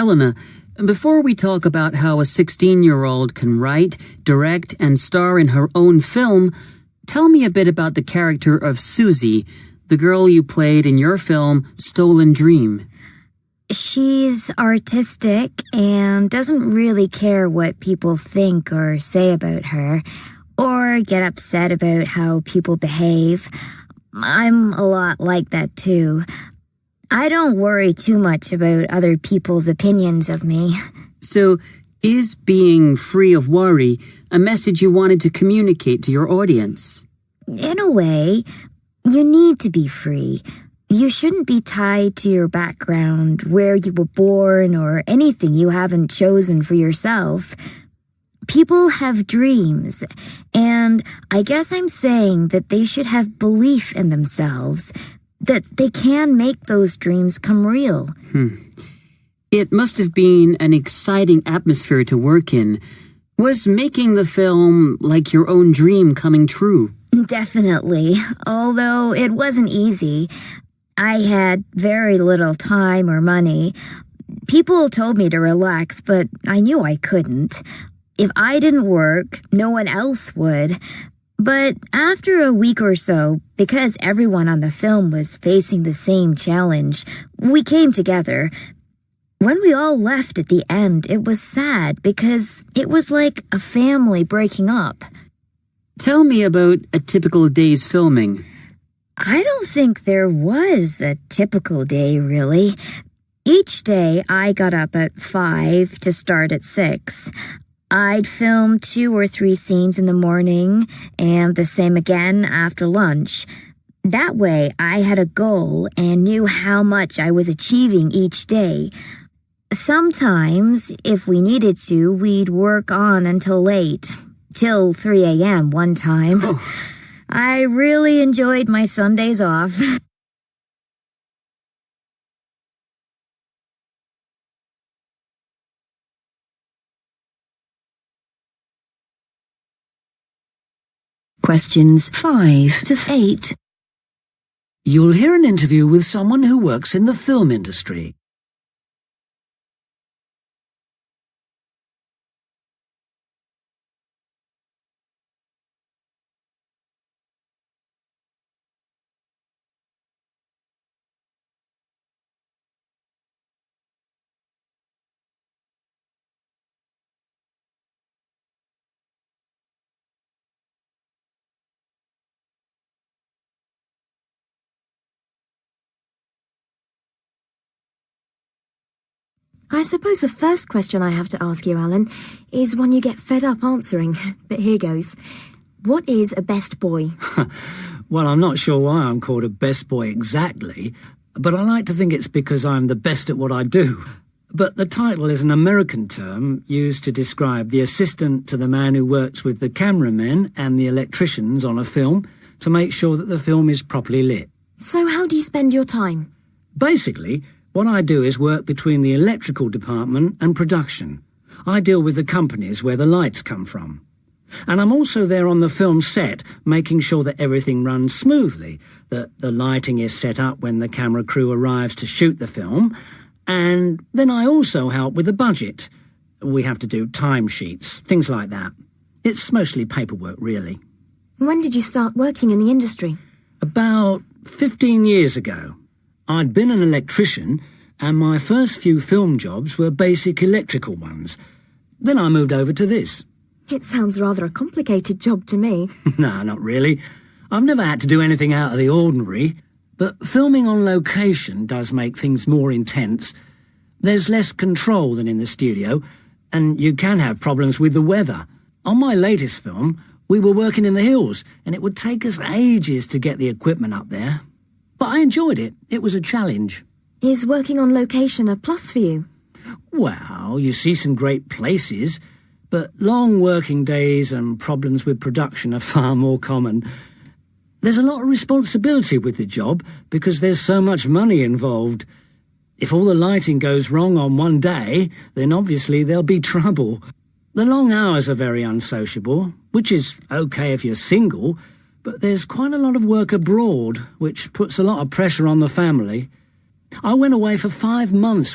Elena, before we talk about how a 16-year-old can write, direct, and star in her own film, tell me a bit about the character of Susie, the girl you played in your film, Stolen Dream. She's artistic and doesn't really care what people think or say about her, or get upset about how people behave. I'm a lot like that too. I don't worry too much about other people's opinions of me. So, is being free of worry a message you wanted to communicate to your audience? In a way, you need to be free. You shouldn't be tied to your background, where you were born, or anything you haven't chosen for yourself. People have dreams, and I guess I'm saying that they should have belief in themselves, that they can make those dreams come real. It must have been an exciting atmosphere to work in. Was making the film like your own dream coming true? Definitely, although it wasn't easy. I had very little time or money. People told me to relax, but I knew I couldn't. If I didn't work, no one else would. But after a week or so, because everyone on the film was facing the same challenge, we came together. When we all left at the end, it was sad because it was like a family breaking up. Tell me about a typical day's filming. I don't think there was a typical day, really. Each day, I got up at 5 to start at 6. I'd film 2 or 3 scenes in the morning, and the same again after lunch. That way, I had a goal and knew how much I was achieving each day. Sometimes, if we needed to, we'd work on until late, till 3 a.m. one time. I really enjoyed my Sundays off. Questions 5 to 8. You'll hear an interview with someone who works in the film industry. I suppose the first question I have to ask you, Alan, is one you get fed up answering. But here goes. What is a best boy? Well, I'm not sure why I'm called a best boy exactly, but I like to think it's because I'm the best at what I do. But the title is an American term used to describe the assistant to the man who works with the cameramen and the electricians on a film to make sure that the film is properly lit. So how do you spend your time? Basically, what I do is work between the electrical department and production. I deal with the companies where the lights come from. And I'm also there on the film set, making sure that everything runs smoothly, that the lighting is set up when the camera crew arrives to shoot the film, and then I also help with the budget. We have to do timesheets, things like that. It's mostly paperwork, really. When did you start working in the industry? About 15 years ago. I'd been an electrician, and my first few film jobs were basic electrical ones. Then I moved over to this. It sounds rather a complicated job to me. No, not really. I've never had to do anything out of the ordinary, but filming on location does make things more intense. There's less control than in the studio, and you can have problems with the weather. On my latest film, we were working in the hills, and it would take us ages to get the equipment up there. But I enjoyed it. It was a challenge. Is working on location a plus for you? Well, you see some great places, but long working days and problems with production are far more common. There's a lot of responsibility with the job because there's so much money involved. If all the lighting goes wrong on one day, then obviously there'll be trouble. The long hours are very unsociable, which is okay if you're single, but there's quite a lot of work abroad, which puts a lot of pressure on the family. I went away for 5 months